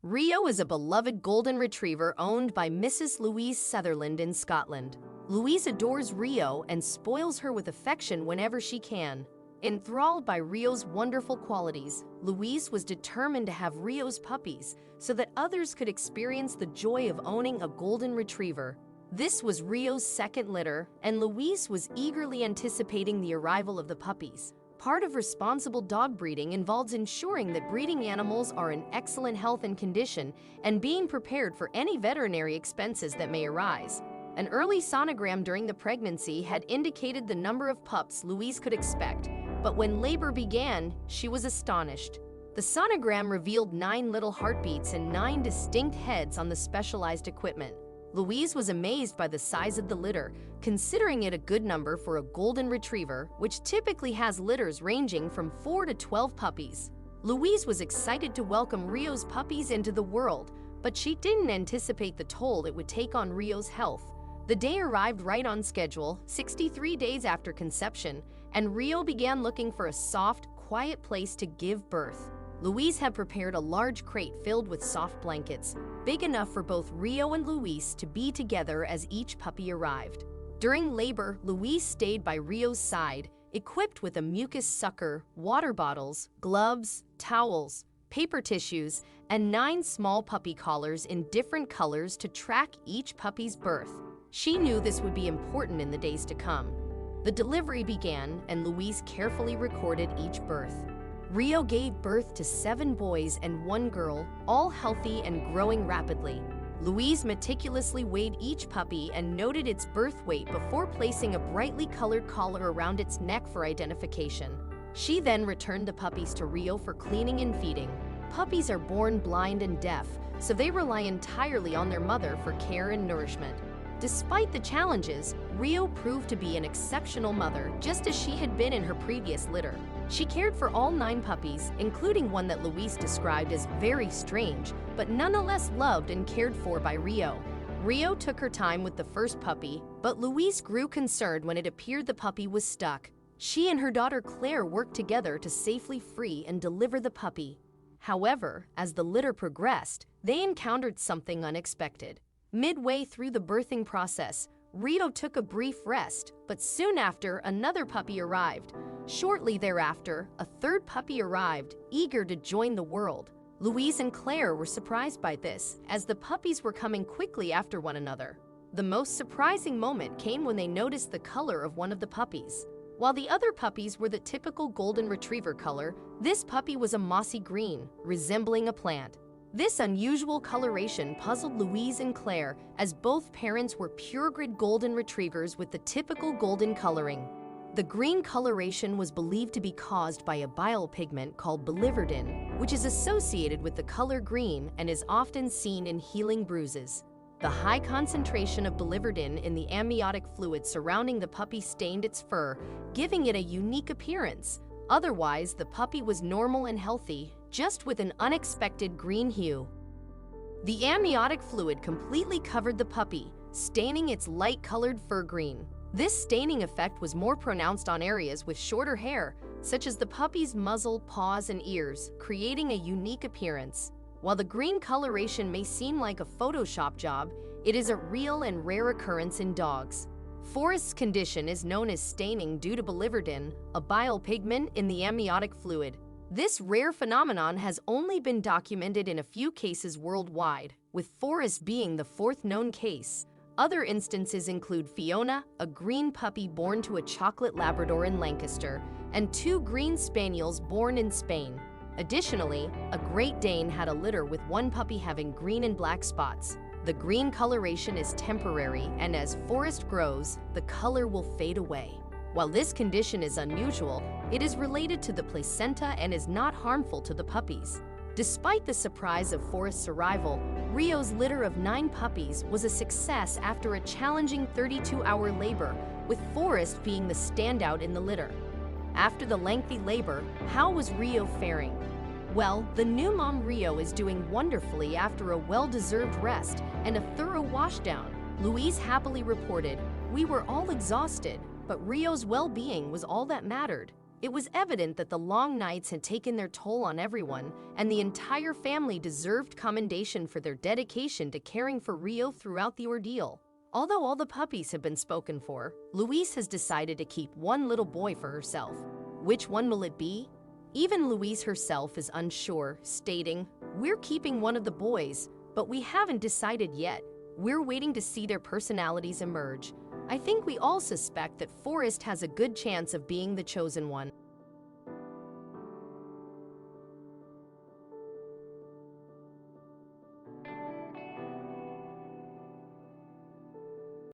Rio is a beloved golden retriever owned by Mrs. Louise Sutherland in Scotland. Louise adores Rio and spoils her with affection whenever she can. Enthralled by Rio's wonderful qualities, Louise was determined to have Rio's puppies so that others could experience the joy of owning a golden retriever. This was Rio's second litter, and Louise was eagerly anticipating the arrival of the puppies. Part of responsible dog breeding involves ensuring that breeding animals are in excellent health and condition and being prepared for any veterinary expenses that may arise. An early sonogram during the pregnancy had indicated the number of pups Louise could expect, but when labor began, she was astonished. The sonogram revealed 9 little heartbeats and 9 distinct heads on the specialized equipment. Louise was amazed by the size of the litter, considering it a good number for a golden retriever, which typically has litters ranging from 4 to 12 puppies. Louise was excited to welcome Rio's puppies into the world, but she didn't anticipate the toll it would take on Rio's health. The day arrived right on schedule, 63 days after conception, and Rio began looking for a soft, quiet place to give birth. Louise had prepared a large crate filled with soft blankets, big enough for both Rio and Louise to be together as each puppy arrived. During labor, Louise stayed by Rio's side, equipped with a mucus sucker, water bottles, gloves, towels, paper tissues, and 9 small puppy collars in different colors to track each puppy's birth. She knew this would be important in the days to come. The delivery began, and Louise carefully recorded each birth. Rio gave birth to 7 boys and 1 girl, all healthy and growing rapidly. Louise meticulously weighed each puppy and noted its birth weight before placing a brightly colored collar around its neck for identification. She then returned the puppies to Rio for cleaning and feeding. Puppies are born blind and deaf, so they rely entirely on their mother for care and nourishment. Despite the challenges, Rio proved to be an exceptional mother, just as she had been in her previous litter. She cared for all 9 puppies, including one that Louise described as very strange, but nonetheless loved and cared for by Rio. Rio took her time with the first puppy, but Louise grew concerned when it appeared the puppy was stuck. She and her daughter Claire worked together to safely free and deliver the puppy. However, as the litter progressed, they encountered something unexpected. Midway through the birthing process, Rio took a brief rest, but soon after, another puppy arrived. Shortly thereafter, a 3rd puppy arrived, eager to join the world. Louise and Claire were surprised by this, as the puppies were coming quickly after one another. The most surprising moment came when they noticed the color of one of the puppies. While the other puppies were the typical golden retriever color, this puppy was a mossy green, resembling a plant. This unusual coloration puzzled Louise and Claire, as both parents were purebred golden retrievers with the typical golden coloring. The green coloration was believed to be caused by a bile pigment called biliverdin, which is associated with the color green and is often seen in healing bruises. The high concentration of biliverdin in the amniotic fluid surrounding the puppy stained its fur, giving it a unique appearance. Otherwise, the puppy was normal and healthy, just with an unexpected green hue. The amniotic fluid completely covered the puppy, staining its light-colored fur green. This staining effect was more pronounced on areas with shorter hair, such as the puppy's muzzle, paws, and ears, creating a unique appearance. While the green coloration may seem like a Photoshop job, it is a real and rare occurrence in dogs. Forrest's condition is known as staining due to biliverdin, a bile pigment in the amniotic fluid. This rare phenomenon has only been documented in a few cases worldwide, with Forrest being the 4th known case. Other instances include Fiona, a green puppy born to a chocolate Labrador in Lancaster, and 2 green spaniels born in Spain. Additionally, a Great Dane had a litter with 1 puppy having green and black spots. The green coloration is temporary, and as Forrest grows, the color will fade away. While this condition is unusual, it is related to the placenta and is not harmful to the puppies. Despite the surprise of Forrest's arrival, Rio's litter of 9 puppies was a success after a challenging 32-hour labor, with Forrest being the standout in the litter. After the lengthy labor, how was Rio faring? Well, the new mom Rio is doing wonderfully after a well-deserved rest and a thorough washdown. Louise happily reported, "We were all exhausted, but Rio's well-being was all that mattered. It was evident that the long nights had taken their toll on everyone, and the entire family deserved commendation for their dedication to caring for Rio throughout the ordeal. Although all the puppies have been spoken for, Louise has decided to keep one little boy for herself. Which one will it be? Even Louise herself is unsure, stating, "We're keeping one of the boys, but we haven't decided yet. We're waiting to see their personalities emerge. I think we all suspect that Forrest has a good chance of being the chosen one."